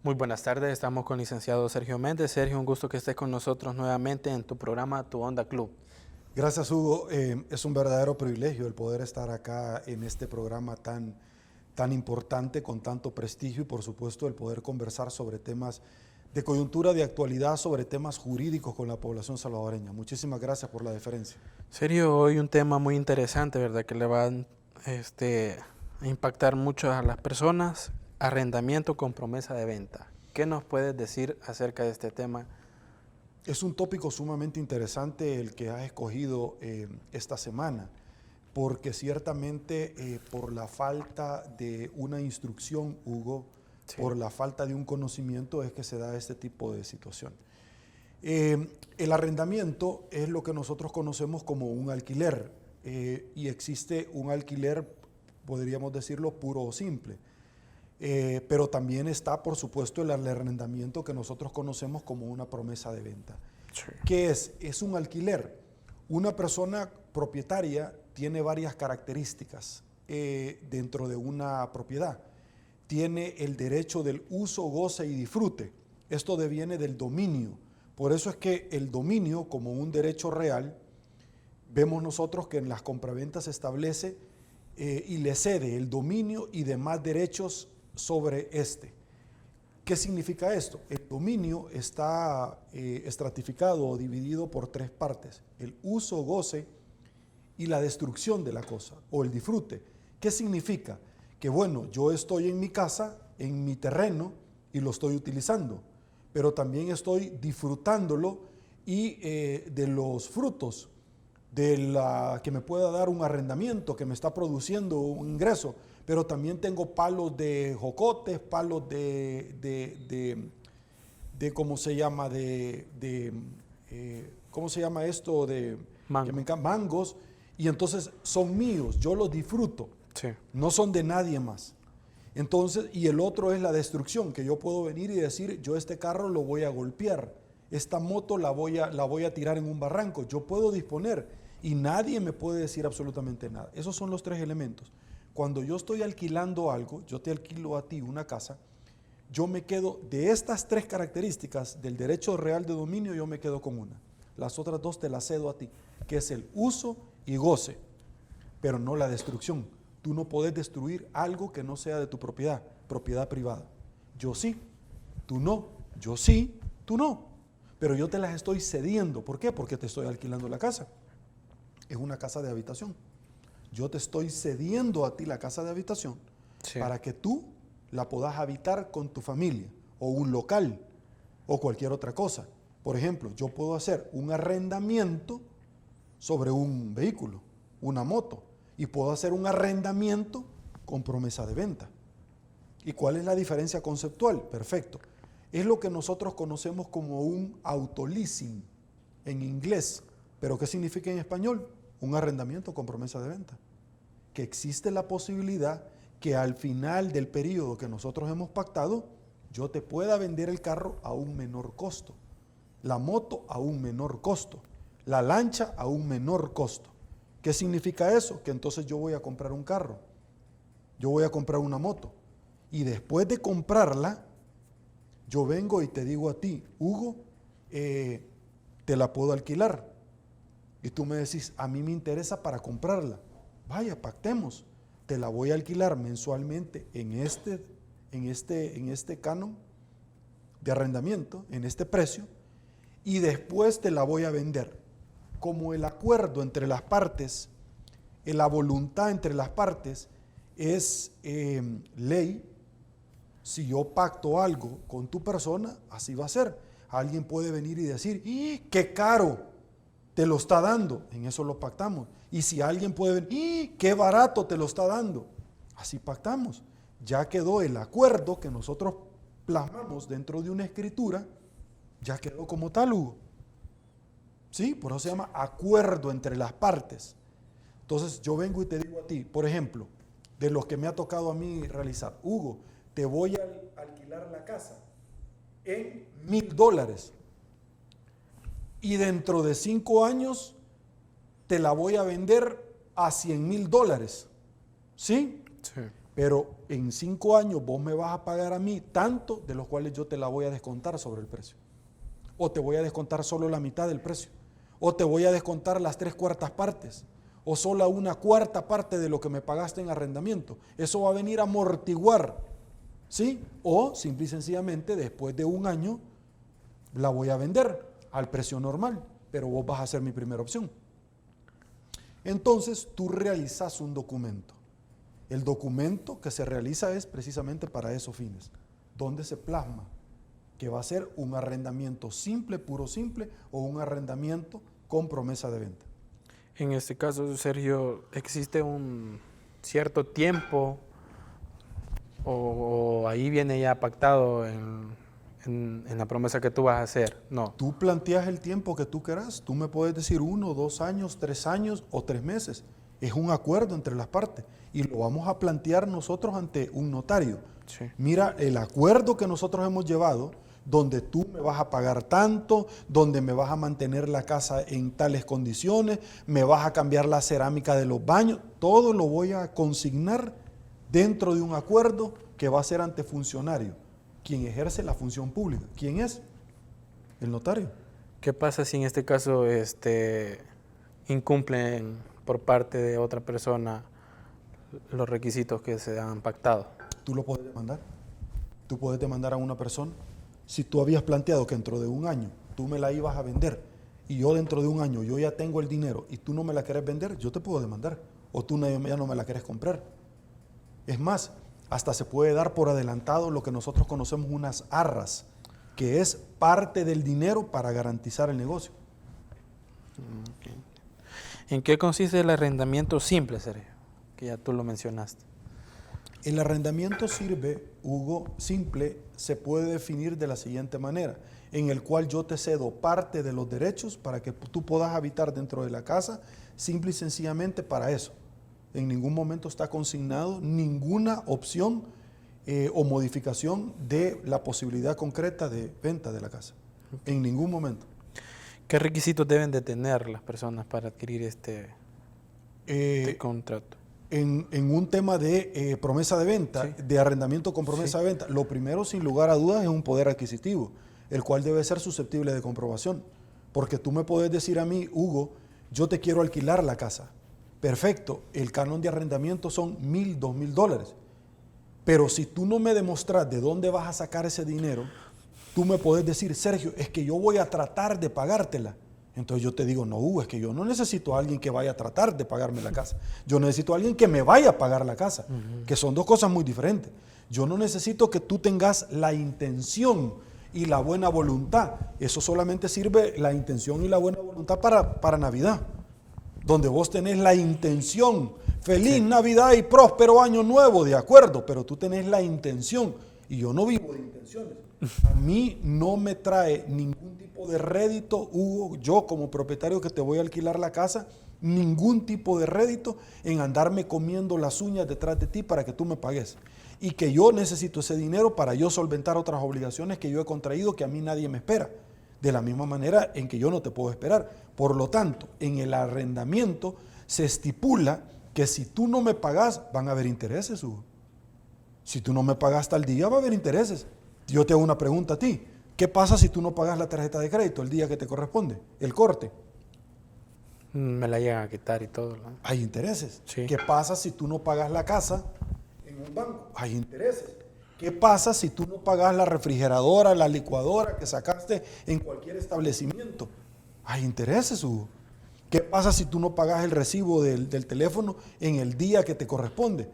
Muy buenas tardes, estamos con el licenciado Sergio Méndez. Sergio, un gusto que estés con nosotros nuevamente en tu programa Tu Onda Club. Gracias, Hugo. Es un verdadero privilegio el poder estar acá en este programa tan importante, con tanto prestigio y, por supuesto, el poder conversar sobre temas de coyuntura, de actualidad, sobre temas jurídicos con la población salvadoreña. Muchísimas gracias por la deferencia. Sergio, hoy un tema muy interesante, ¿verdad? Que le va a impactar mucho a las personas. Arrendamiento con promesa de venta. ¿Qué nos puedes decir acerca de este tema? Es un tópico sumamente interesante el que has escogido esta semana, porque ciertamente por la falta de una instrucción, Hugo, Sí. por la falta de un conocimiento es que se da este tipo de situación. El arrendamiento es lo que nosotros conocemos como un alquiler y existe un alquiler, podríamos decirlo, puro o simple. Pero también está, por supuesto, el arrendamiento que nosotros conocemos como una promesa de venta. Sí. ¿Qué es? Es un alquiler. Una persona propietaria tiene varias características dentro de una propiedad. Tiene el derecho del uso, goce y disfrute. Esto deviene del dominio. Por eso es que el dominio, como un derecho real, vemos nosotros que en las compraventas se establece y le cede el dominio y demás derechos sobre este. ¿Qué significa esto? El dominio está estratificado o dividido por tres partes: el uso, goce y la destrucción de la cosa, o el disfrute. ¿Qué significa? Que bueno, yo estoy en mi casa, en mi terreno, y lo estoy utilizando, pero también estoy disfrutándolo y de los frutos que me pueda dar un arrendamiento, que me está produciendo un ingreso, pero también tengo palos de jocotes, palos ¿cómo se llama? ¿Cómo se llama esto? Mango. Mangos, y entonces son míos, yo los disfruto, Sí. no son de nadie más. Entonces, y el otro es la destrucción, que yo puedo venir y decir, yo este carro lo voy a golpear, esta moto la voy a tirar en un barranco, yo puedo disponer y nadie me puede decir absolutamente nada. Esos son los tres elementos. Cuando yo estoy alquilando algo, yo te alquilo a ti una casa, yo me quedo de estas tres características del derecho real de dominio, yo me quedo con una. Las otras dos te las cedo a ti, que es el uso y goce, pero no la destrucción. Tú no podés destruir algo que no sea de tu propiedad, propiedad privada. Yo sí, tú no. Yo sí, tú no. Pero yo te las estoy cediendo. ¿Por qué? Porque te estoy alquilando la casa. Es una casa de habitación. Yo te estoy cediendo a ti la casa de habitación, Sí. para que tú la puedas habitar con tu familia, o un local, o cualquier otra cosa. Por ejemplo, yo puedo hacer un arrendamiento sobre un vehículo, una moto, y puedo hacer un arrendamiento con promesa de venta. ¿Y cuál es la diferencia conceptual? Perfecto. Es lo que nosotros conocemos como un autoleasing en inglés. ¿Pero qué significa en español? Un arrendamiento con promesa de venta. Que existe la posibilidad que al final del periodo que nosotros hemos pactado, yo te pueda vender el carro a un menor costo, la moto a un menor costo, la lancha a un menor costo. ¿Qué significa eso? Que entonces yo voy a comprar un carro, yo voy a comprar una moto, y después de comprarla, yo vengo y te digo a ti, Hugo, te la puedo alquilar. Y tú me decís, a mí me interesa para comprarla. Vaya, pactemos. Te la voy a alquilar mensualmente en este canon de arrendamiento, en este precio, y después te la voy a vender. Como el acuerdo entre las partes, la voluntad entre las partes es ley, si yo pacto algo con tu persona, así va a ser. Alguien puede venir y decir, ¡qué caro te lo está dando! En eso lo pactamos. Y si alguien puede venir, ¡qué barato te lo está dando! Así pactamos. Ya quedó el acuerdo que nosotros plasmamos dentro de una escritura, ya quedó como tal, Hugo. ¿Sí? Por eso se llama acuerdo entre las partes. Entonces yo vengo y te digo a ti, por ejemplo, de los que me ha tocado a mí realizar, Hugo, te voy a alquilar la casa en $1,000 y dentro de 5 años te la voy a vender a $100,000. ¿Sí? Sí. pero en 5 años vos me vas a pagar a mí tanto, de los cuales yo te la voy a descontar sobre el precio. O te voy a descontar solo la mitad del precio. O te voy a descontar las 3/4 partes. O solo una 1/4 parte de lo que me pagaste en arrendamiento. Eso va a venir a amortiguar, ¿sí? O simple y sencillamente después de 1 año la voy a vender al precio normal, pero vos vas a ser mi primera opción. Entonces tú realizas un documento. El documento que se realiza es precisamente para esos fines, donde se plasma que va a ser un arrendamiento simple, puro simple, o un arrendamiento con promesa de venta. En este caso, Sergio, ¿existe un cierto tiempo o ahí viene ya pactado en la promesa que tú vas a hacer? No. Tú planteas el tiempo que tú quieras. Tú me puedes decir 1, 2 años, 3 años o 3 meses. Es un acuerdo entre las partes y lo vamos a plantear nosotros ante un notario. Sí. Mira, el acuerdo que nosotros hemos llevado, donde tú me vas a pagar tanto, donde me vas a mantener la casa en tales condiciones, me vas a cambiar la cerámica de los baños, todo lo voy a consignar dentro de un acuerdo que va a ser ante funcionario, quien ejerce la función pública. ¿Quién es? El notario. ¿Qué pasa si en este caso incumplen por parte de otra persona los requisitos que se han pactado? Tú lo puedes demandar. Tú puedes demandar a una persona. Si tú habías planteado que dentro de 1 año tú me la ibas a vender y yo dentro de 1 año yo ya tengo el dinero y tú no me la querés vender, yo te puedo demandar. O tú ya no me la querés comprar. Es más, hasta se puede dar por adelantado lo que nosotros conocemos unas arras, que es parte del dinero para garantizar el negocio. Okay. ¿En qué consiste el arrendamiento simple, Sergio? Que ya tú lo mencionaste. El arrendamiento simple, se puede definir de la siguiente manera, en el cual yo te cedo parte de los derechos para que tú puedas habitar dentro de la casa, simple y sencillamente para eso. En ningún momento está consignado ninguna opción o modificación de la posibilidad concreta de venta de la casa. En ningún momento. ¿Qué requisitos deben de tener las personas para adquirir este contrato? En un tema de promesa de venta, Sí. de arrendamiento con promesa Sí. de venta, lo primero, sin lugar a dudas, es un poder adquisitivo, el cual debe ser susceptible de comprobación. Porque tú me puedes decir a mí, Hugo, yo te quiero alquilar la casa. Perfecto, el canon de arrendamiento son $1,000, $2,000. Pero si tú no me demostras de dónde vas a sacar ese dinero, tú me puedes decir, Sergio, es que yo voy a tratar de pagártela. Entonces yo te digo, no, Hugo, es que yo no necesito a alguien que vaya a tratar de pagarme la casa. Yo necesito a alguien que me vaya a pagar la casa, que son dos cosas muy diferentes. Yo no necesito que tú tengas la intención y la buena voluntad. Eso solamente sirve la intención y la buena voluntad para Navidad, donde vos tenés la intención. Feliz Navidad y próspero año nuevo, de acuerdo, pero tú tenés la intención y yo no vivo de intenciones. A mí no me trae ningún tipo de rédito, Hugo, yo como propietario que te voy a alquilar la casa, ningún tipo de rédito en andarme comiendo las uñas detrás de ti para que tú me pagues. Y que yo necesito ese dinero para yo solventar otras obligaciones que yo he contraído que a mí nadie me espera. De la misma manera en que yo no te puedo esperar. Por lo tanto, en el arrendamiento se estipula que si tú no me pagas, van a haber intereses, Hugo. Si tú no me pagas tal día, va a haber intereses. Yo te hago una pregunta a ti. ¿Qué pasa si tú no pagas la tarjeta de crédito el día que te corresponde? El corte. Me la llegan a quitar y todo, ¿no? Hay intereses. Sí. ¿Qué pasa si tú no pagas la casa en un banco? Hay intereses. ¿Qué pasa si tú no pagas la refrigeradora, la licuadora que sacaste en cualquier establecimiento? Hay intereses, Hugo. ¿Qué pasa si tú no pagas el recibo del teléfono en el día que te corresponde?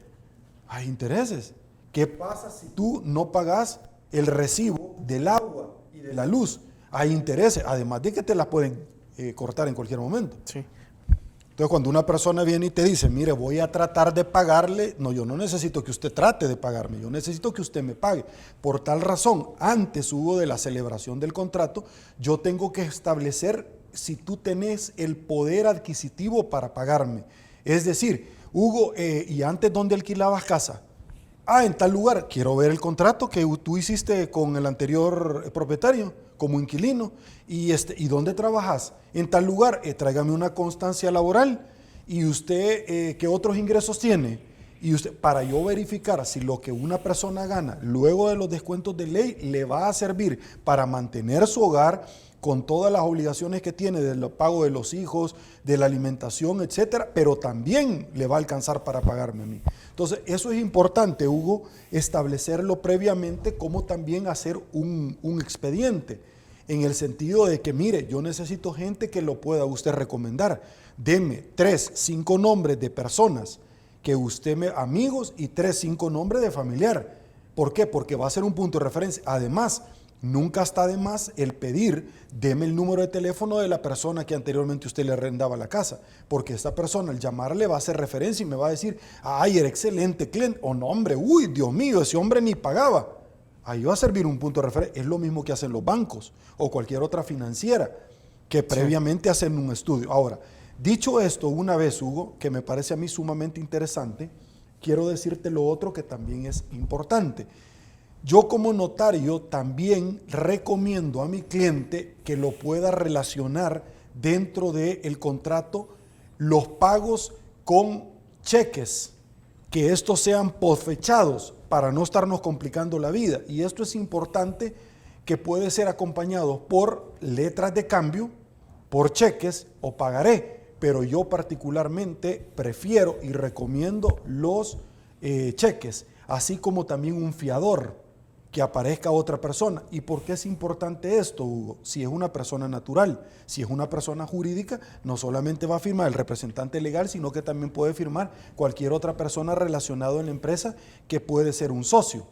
Hay intereses. ¿Qué pasa si tú no pagas el recibo del agua y de la luz? Hay intereses, además de que te las pueden cortar en cualquier momento. Sí. Entonces, cuando una persona viene y te dice, mire, voy a tratar de pagarle, no, yo no necesito que usted trate de pagarme, yo necesito que usted me pague. Por tal razón, antes, Hugo, de la celebración del contrato, yo tengo que establecer si tú tenés el poder adquisitivo para pagarme. Es decir, Hugo, ¿y antes dónde alquilabas casa? Ah, en tal lugar. Quiero ver el contrato que tú hiciste con el anterior propietario como inquilino. ¿Y dónde trabajas? En tal lugar. Tráigame una constancia laboral. ¿Y usted qué otros ingresos tiene? Y usted, para yo verificar si lo que una persona gana luego de los descuentos de ley le va a servir para mantener su hogar con todas las obligaciones que tiene del pago de los hijos, de la alimentación, etcétera, pero también le va a alcanzar para pagarme a mí. Entonces, eso es importante, Hugo, establecerlo previamente, como también hacer un expediente, en el sentido de que, mire, yo necesito gente que lo pueda usted recomendar. Deme 3, 5 nombres de personas que usted amigos y 3, 5 nombres de familiar. ¿Por qué? Porque va a ser un punto de referencia. Además, nunca está de más el pedir, deme el número de teléfono de la persona que anteriormente usted le arrendaba la casa, porque esta persona al llamarle va a hacer referencia y me va a decir, ay, era excelente cliente, o no, hombre, uy, Dios mío, ese hombre ni pagaba. Ahí va a servir un punto de referencia. Es lo mismo que hacen los bancos o cualquier otra financiera, que previamente hacen un estudio. Ahora, dicho esto, una vez, Hugo, que me parece a mí sumamente interesante, quiero decirte lo otro que también es importante. Yo como notario también recomiendo a mi cliente que lo pueda relacionar dentro del contrato los pagos con cheques, que estos sean posfechados para no estarnos complicando la vida. Y esto es importante, que puede ser acompañado por letras de cambio, por cheques o pagaré, pero yo particularmente prefiero y recomiendo los cheques, así como también un fiador, que aparezca otra persona. ¿Y por qué es importante esto, Hugo? Si es una persona natural, si es una persona jurídica, no solamente va a firmar el representante legal, sino que también puede firmar cualquier otra persona relacionada en la empresa, que puede ser un socio.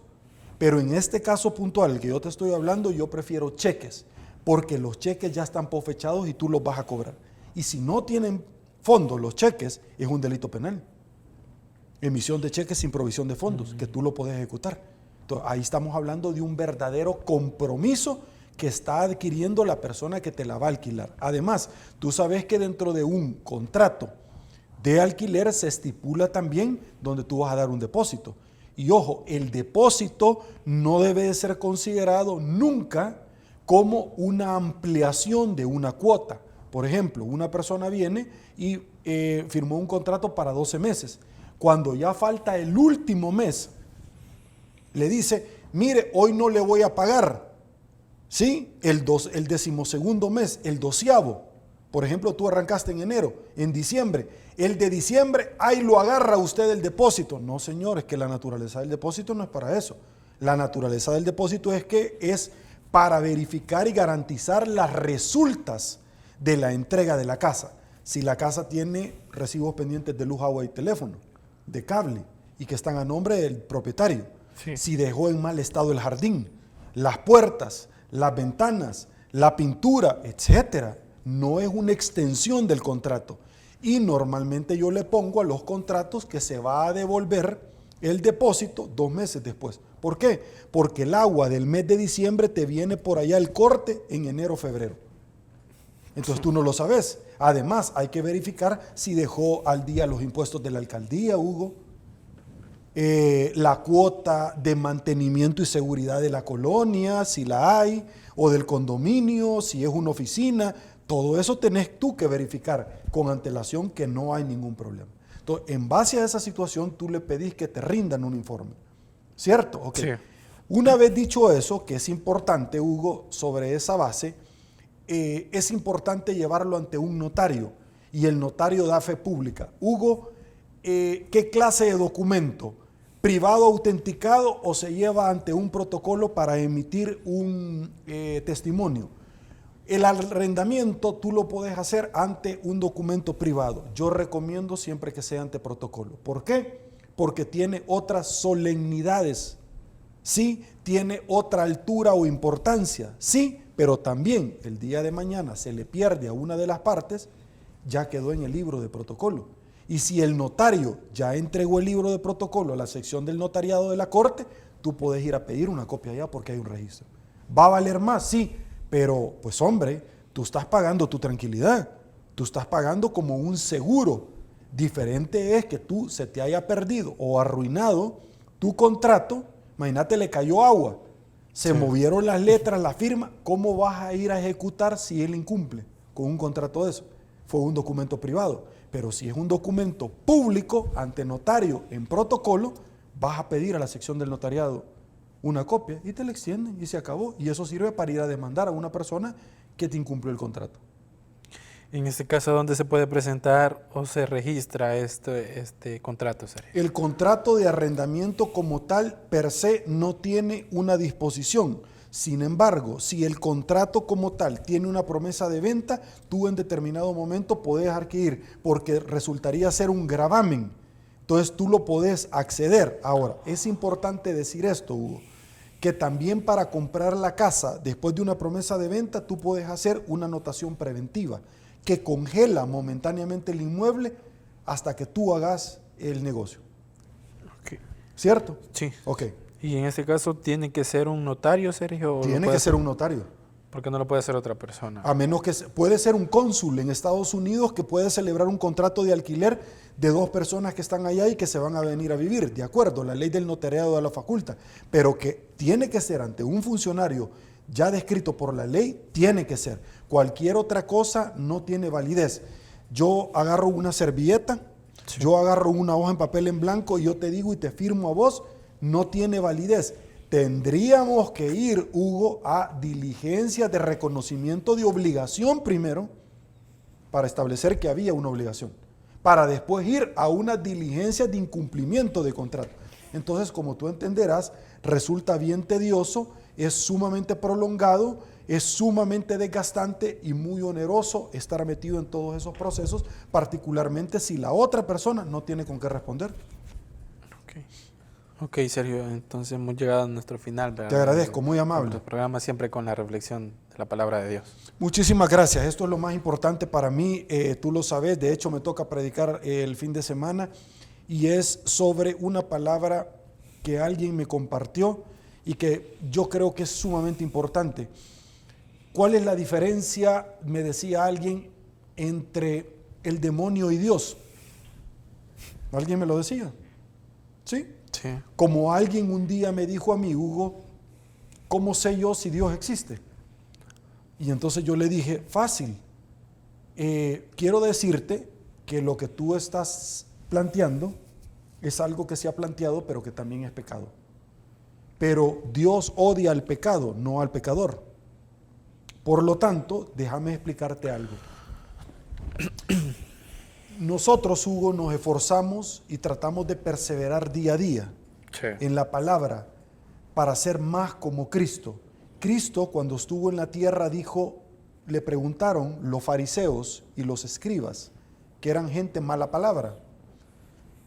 Pero en este caso puntual, el que yo te estoy hablando, yo prefiero cheques, porque los cheques ya están posfechados y tú los vas a cobrar. Y si no tienen fondos los cheques, es un delito penal. Emisión de cheques sin provisión de fondos, que tú lo puedes ejecutar. Entonces, ahí estamos hablando de un verdadero compromiso que está adquiriendo la persona que te la va a alquilar. Además, tú sabes que dentro de un contrato de alquiler se estipula también donde tú vas a dar un depósito. Y ojo, el depósito no debe de ser considerado nunca como una ampliación de una cuota. Por ejemplo, una persona viene y firmó un contrato para 12 meses. Cuando ya falta el último mes, le dice, mire, hoy no le voy a pagar, ¿sí? El 12º mes, el 12º. Por ejemplo, tú arrancaste en enero, en diciembre. El de diciembre, ahí lo agarra usted el depósito. No, señores, que la naturaleza del depósito no es para eso. La naturaleza del depósito es que es para verificar y garantizar las resultas de la entrega de la casa. Si la casa tiene recibos pendientes de luz, agua y teléfono, de cable, y que están a nombre del propietario. Sí. Si dejó en mal estado el jardín, las puertas, las ventanas, la pintura, etcétera, no es una extensión del contrato. Y normalmente yo le pongo a los contratos que se va a devolver el depósito 2 meses después. ¿Por qué? Porque el agua del mes de diciembre te viene por allá el corte en enero, febrero. Entonces tú no lo sabes. Además, hay que verificar si dejó al día los impuestos de la alcaldía, Hugo, la cuota de mantenimiento y seguridad de la colonia, si la hay, o del condominio, si es una oficina. Todo eso tenés tú que verificar con antelación, que no hay ningún problema. Entonces, en base a esa situación, tú le pedís que te rindan un informe. ¿Cierto? Okay. Sí. Una vez dicho eso, que es importante, Hugo, sobre esa base, es importante llevarlo ante un notario, y el notario da fe pública. Hugo, ¿qué clase de documento? ¿Privado autenticado o se lleva ante un protocolo para emitir un testimonio? El arrendamiento tú lo puedes hacer ante un documento privado. Yo recomiendo siempre que sea ante protocolo. ¿Por qué? Porque tiene otras solemnidades, sí, tiene otra altura o importancia, sí, pero también el día de mañana se le pierde a una de las partes, ya quedó en el libro de protocolo. Y si el notario ya entregó el libro de protocolo a la sección del notariado de la corte, tú puedes ir a pedir una copia allá porque hay un registro. ¿Va a valer más? Sí, pero pues hombre, tú estás pagando tu tranquilidad, tú estás pagando como un seguro. Diferente es que tú se te haya perdido o arruinado tu contrato, imagínate, le cayó agua, se movieron las letras, la firma, ¿cómo vas a ir a ejecutar si él incumple con un contrato de eso? Fue un documento privado. Pero si es un documento público ante notario en protocolo, vas a pedir a la sección del notariado una copia y te la extienden y se acabó. Y eso sirve para ir a demandar a una persona que te incumplió el contrato. En este caso, ¿dónde se puede presentar o se registra este contrato, Sergio? El contrato de arrendamiento como tal, per se, no tiene una disposición. Sin embargo, si el contrato como tal tiene una promesa de venta, tú en determinado momento podés dejar que ir, porque resultaría ser un gravamen. Entonces tú lo podés acceder. Ahora, es importante decir esto, Hugo, que también para comprar la casa, después de una promesa de venta, tú puedes hacer una anotación preventiva que congela momentáneamente el inmueble hasta que tú hagas el negocio. Okay. ¿Cierto? Sí. Ok. Y en este caso, ¿tiene que ser un notario, Sergio? Tiene que ser un notario. Porque no lo puede hacer otra persona. A menos que puede ser un cónsul en Estados Unidos que puede celebrar un contrato de alquiler de 2 personas que están allá y que se van a venir a vivir, de acuerdo, la ley del notariado de la faculta, pero que tiene que ser ante un funcionario ya descrito por la ley, tiene que ser. Cualquier otra cosa no tiene validez. Yo agarro una servilleta, sí, yo agarro una hoja en papel en blanco y yo te digo y te firmo a vos, no tiene validez. Tendríamos que ir, Hugo, a diligencias de reconocimiento de obligación primero, para establecer que había una obligación, para después ir a unas diligencias de incumplimiento de contrato. Entonces, como tú entenderás, resulta bien tedioso, es sumamente prolongado, es sumamente desgastante y muy oneroso estar metido en todos esos procesos, particularmente si la otra persona no tiene con qué responder. Ok, Sergio, entonces hemos llegado a nuestro final, ¿verdad? Te agradezco, muy amable. El programa siempre con la reflexión de la palabra de Dios. Muchísimas gracias, esto es lo más importante para mí, tú lo sabes, de hecho me toca predicar el fin de semana y es sobre una palabra que alguien me compartió y que yo creo que es sumamente importante. ¿Cuál es la diferencia, me decía alguien, entre el demonio y Dios? ¿Alguien me lo decía? ¿Sí? Sí. Como alguien un día me dijo a mí, Hugo, ¿cómo sé yo si Dios existe? Y entonces yo le dije, fácil, quiero decirte que lo que tú estás planteando es algo que se ha planteado, pero que también es pecado. Pero Dios odia al pecado, no al pecador. Por lo tanto, déjame explicarte algo. Nosotros, Hugo, nos esforzamos y tratamos de perseverar día a día, sí, en la palabra para ser más como Cristo. Cristo, cuando estuvo en la tierra, dijo, le preguntaron los fariseos y los escribas, que eran gente mala palabra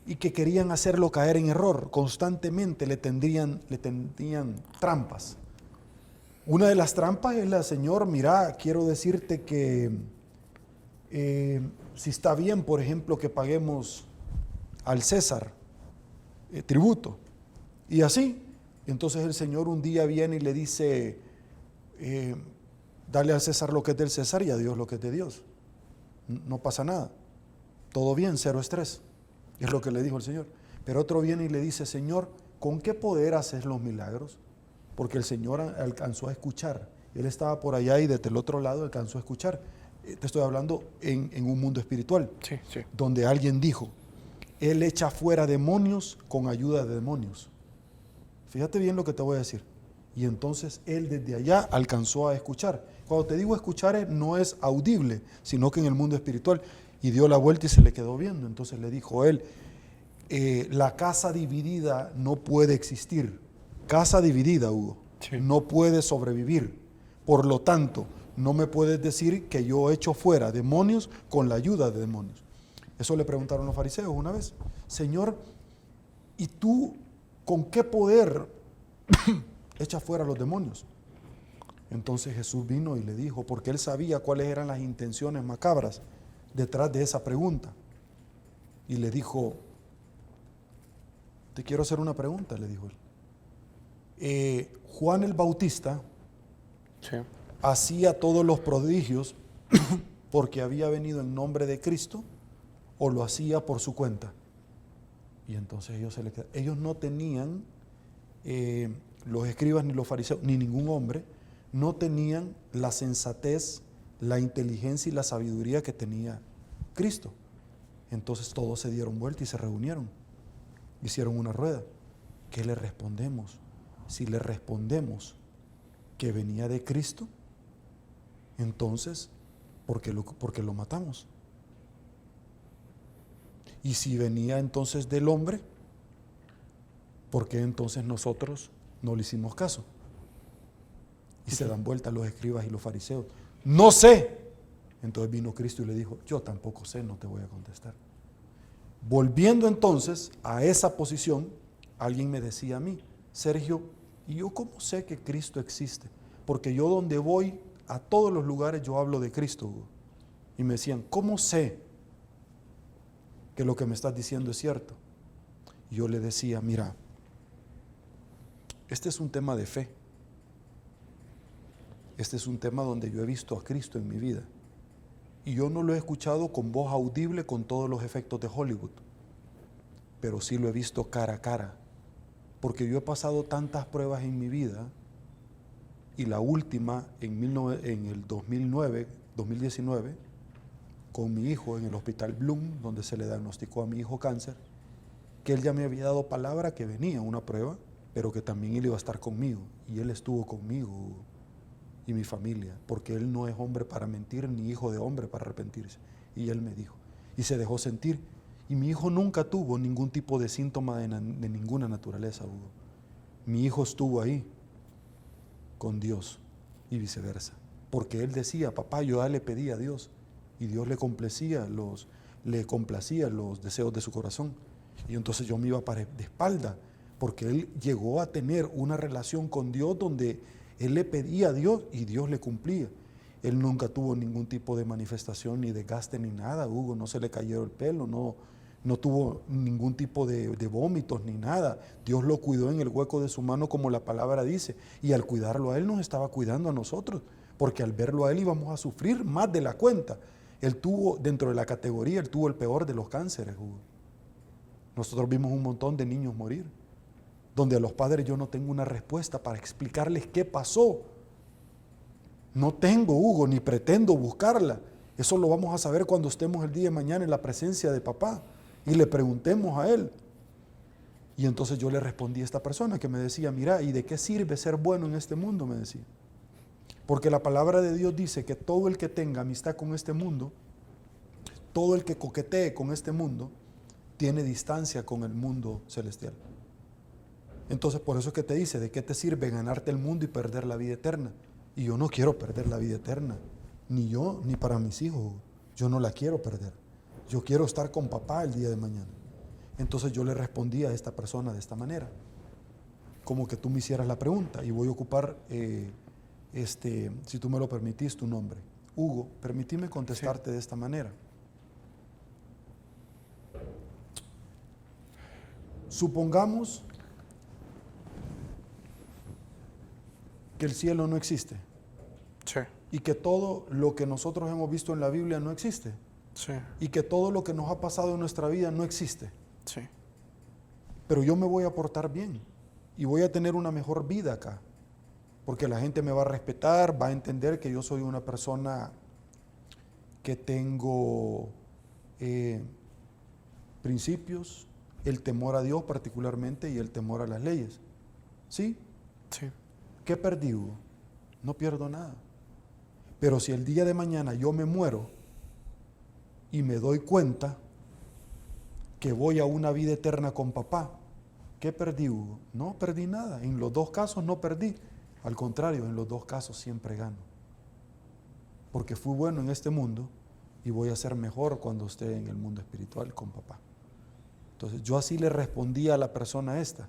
y que querían hacerlo caer en error, constantemente le tendían trampas. Una de las trampas es la, Señor, mira, quiero decirte que si está bien, por ejemplo, que paguemos al César tributo. Y así, entonces el Señor un día viene y le dice, dale al César lo que es del César y a Dios lo que es de Dios. No pasa nada. Todo bien, cero estrés. Es lo que le dijo el Señor. Pero otro viene y le dice, Señor, ¿con qué poder haces los milagros? Porque el Señor alcanzó a escuchar. Él estaba por allá y desde el otro lado alcanzó a escuchar. Te estoy hablando en un mundo espiritual, sí, sí, donde alguien dijo, Él echa fuera demonios con ayuda de demonios. Fíjate bien lo que te voy a decir. Y entonces Él desde allá alcanzó a escuchar. Cuando te digo escuchar, no es audible, sino que en el mundo espiritual. Y dio la vuelta y se le quedó viendo. Entonces le dijo Él, la casa dividida no puede existir. Casa dividida, Hugo, sí, no puede sobrevivir. Por lo tanto, no me puedes decir que yo echo fuera demonios con la ayuda de demonios. Eso le preguntaron los fariseos una vez. Señor, ¿y tú con qué poder echas fuera los demonios? Entonces Jesús vino y le dijo, porque Él sabía cuáles eran las intenciones macabras detrás de esa pregunta. Y le dijo, te quiero hacer una pregunta, le dijo él. Juan el Bautista, sí, hacía todos los prodigios porque había venido en nombre de Cristo o lo hacía por su cuenta. Y entonces ellos no tenían, los escribas ni los fariseos, ni ningún hombre, no tenían la sensatez, la inteligencia y la sabiduría que tenía Cristo. Entonces todos se dieron vuelta y se reunieron. Hicieron una rueda. ¿Qué le respondemos? Si le respondemos que venía de Cristo, entonces, ¿por qué lo matamos? Y si venía entonces del hombre, ¿por qué entonces nosotros no le hicimos caso? Y se dan vuelta los escribas y los fariseos. No sé. Entonces vino Cristo y le dijo, yo tampoco sé, no te voy a contestar. Volviendo entonces a esa posición, alguien me decía a mí, Sergio, ¿y yo cómo sé que Cristo existe? Porque yo donde voy, a todos los lugares yo hablo de Cristo, Hugo. Y me decían, ¿cómo sé que lo que me estás diciendo es cierto? Y yo le decía, mira, este es un tema de fe. Este es un tema donde yo he visto a Cristo en mi vida. Y yo no lo he escuchado con voz audible con todos los efectos de Hollywood, pero sí lo he visto cara a cara, porque yo he pasado tantas pruebas en mi vida, y la última en el 2019, con mi hijo en el Hospital Bloom, donde se le diagnosticó a mi hijo cáncer, que él ya me había dado palabra que venía una prueba, pero que también él iba a estar conmigo, y él estuvo conmigo y mi familia, porque él no es hombre para mentir, ni hijo de hombre para arrepentirse. Y él me dijo, y se dejó sentir. Y mi hijo nunca tuvo ningún tipo de síntoma de ninguna naturaleza, Hugo. Mi hijo estuvo ahí con Dios y viceversa, porque él decía, papá, yo ya le pedí a Dios, y Dios le complacía los deseos de su corazón. Y entonces yo me iba de espalda, porque él llegó a tener una relación con Dios donde él le pedía a Dios y Dios le cumplía. Él nunca tuvo ningún tipo de manifestación, ni desgaste, ni nada, Hugo. No se le cayó el pelo, no tuvo ningún tipo de vómitos, ni nada. Dios lo cuidó en el hueco de su mano, como la palabra dice. Y al cuidarlo a él, nos estaba cuidando a nosotros, porque al verlo a él íbamos a sufrir más de la cuenta. Él tuvo, dentro de la categoría, él tuvo el peor de los cánceres, Hugo. Nosotros vimos un montón de niños morir, donde a los padres yo no tengo una respuesta para explicarles qué pasó. No tengo, Hugo, ni pretendo buscarla. Eso lo vamos a saber cuando estemos el día de mañana en la presencia de papá y le preguntemos a él. Y entonces yo le respondí a esta persona que me decía, mira, ¿y de qué sirve ser bueno en este mundo? Me decía. Porque la palabra de Dios dice que todo el que tenga amistad con este mundo, todo el que coquetee con este mundo, tiene distancia con el mundo celestial. Entonces por eso es que te dice, ¿de qué te sirve ganarte el mundo y perder la vida eterna? Y yo no quiero perder la vida eterna, ni yo, ni para mis hijos. Yo no la quiero perder. Yo quiero estar con papá el día de mañana. Entonces yo le respondí a esta persona de esta manera, como que tú me hicieras la pregunta, y voy a ocupar, si tú me lo permitís, tu nombre. Hugo, permíteme contestarte de esta manera. Supongamos que el cielo no existe. Sí. Y que todo lo que nosotros hemos visto en la Biblia no existe. Sí. Y que todo lo que nos ha pasado en nuestra vida no existe. Sí. Pero yo me voy a portar bien y voy a tener una mejor vida acá. Porque la gente me va a respetar, va a entender que yo soy una persona que tengo principios, el temor a Dios particularmente y el temor a las leyes. ¿Sí? Sí. ¿Qué perdí, Hugo? No pierdo nada. Pero si el día de mañana yo me muero y me doy cuenta que voy a una vida eterna con papá, ¿qué perdí, Hugo? No perdí nada. En los dos casos no perdí. Al contrario, en los dos casos siempre gano. Porque fui bueno en este mundo y voy a ser mejor cuando esté en el mundo espiritual con papá. Entonces yo así le respondí a la persona esta.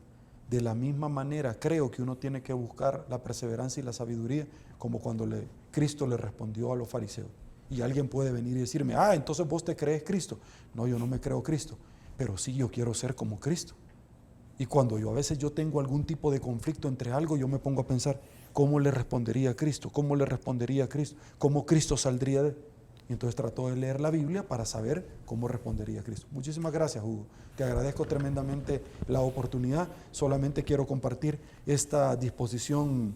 De la misma manera creo que uno tiene que buscar la perseverancia y la sabiduría, como cuando Cristo le respondió a los fariseos. Y alguien puede venir y decirme, entonces vos te crees Cristo. No, yo no me creo Cristo, pero sí yo quiero ser como Cristo. Y cuando a veces yo tengo algún tipo de conflicto entre algo, yo me pongo a pensar, ¿cómo le respondería a Cristo? ¿Cómo le respondería a Cristo? ¿Cómo Cristo saldría de él? Y entonces trato de leer la Biblia para saber cómo respondería Cristo. Muchísimas gracias, Hugo. Te agradezco tremendamente la oportunidad. Solamente quiero compartir esta disposición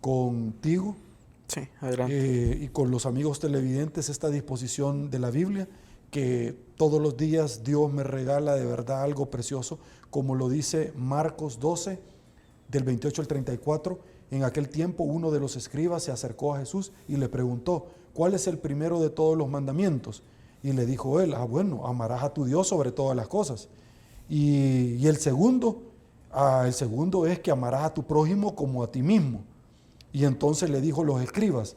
contigo. Sí, adelante. Y con los amigos televidentes, esta disposición de la Biblia, que todos los días Dios me regala de verdad algo precioso, como lo dice Marcos 12, del 28 al 34. En aquel tiempo uno de los escribas se acercó a Jesús y le preguntó, ¿cuál es el primero de todos los mandamientos? Y le dijo él, bueno, amarás a tu Dios sobre todas las cosas. Y el segundo es que amarás a tu prójimo como a ti mismo. Y entonces le dijo los escribas,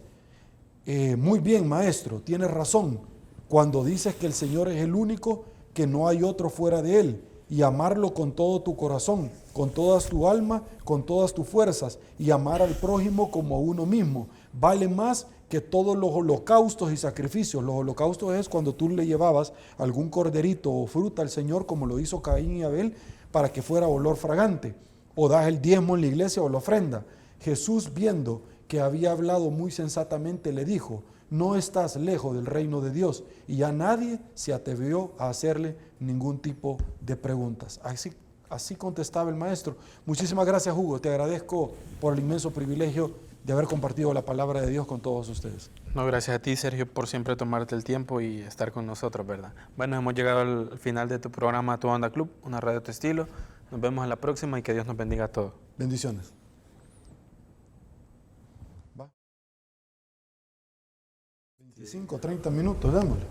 muy bien, maestro, tienes razón cuando dices que el Señor es el único, que no hay otro fuera de Él, y amarlo con todo tu corazón, con toda tu alma, con todas tus fuerzas, y amar al prójimo como a uno mismo. Vale más que todos los holocaustos y sacrificios. Los holocaustos es cuando tú le llevabas algún corderito o fruta al Señor, como lo hizo Caín y Abel, para que fuera olor fragante. O das el diezmo en la iglesia o la ofrenda. Jesús, viendo que había hablado muy sensatamente, le dijo, no estás lejos del reino de Dios. Y ya nadie se atrevió a hacerle ningún tipo de preguntas. Así contestaba el maestro. Muchísimas gracias, Hugo. Te agradezco por el inmenso privilegio de haber compartido la palabra de Dios con todos ustedes. No, gracias a ti, Sergio, por siempre tomarte el tiempo y estar con nosotros, ¿verdad? Bueno, hemos llegado al final de tu programa Tu Onda Club, una radio de tu estilo. Nos vemos en la próxima y que Dios nos bendiga a todos. Bendiciones. 25, 30 minutos, démosle.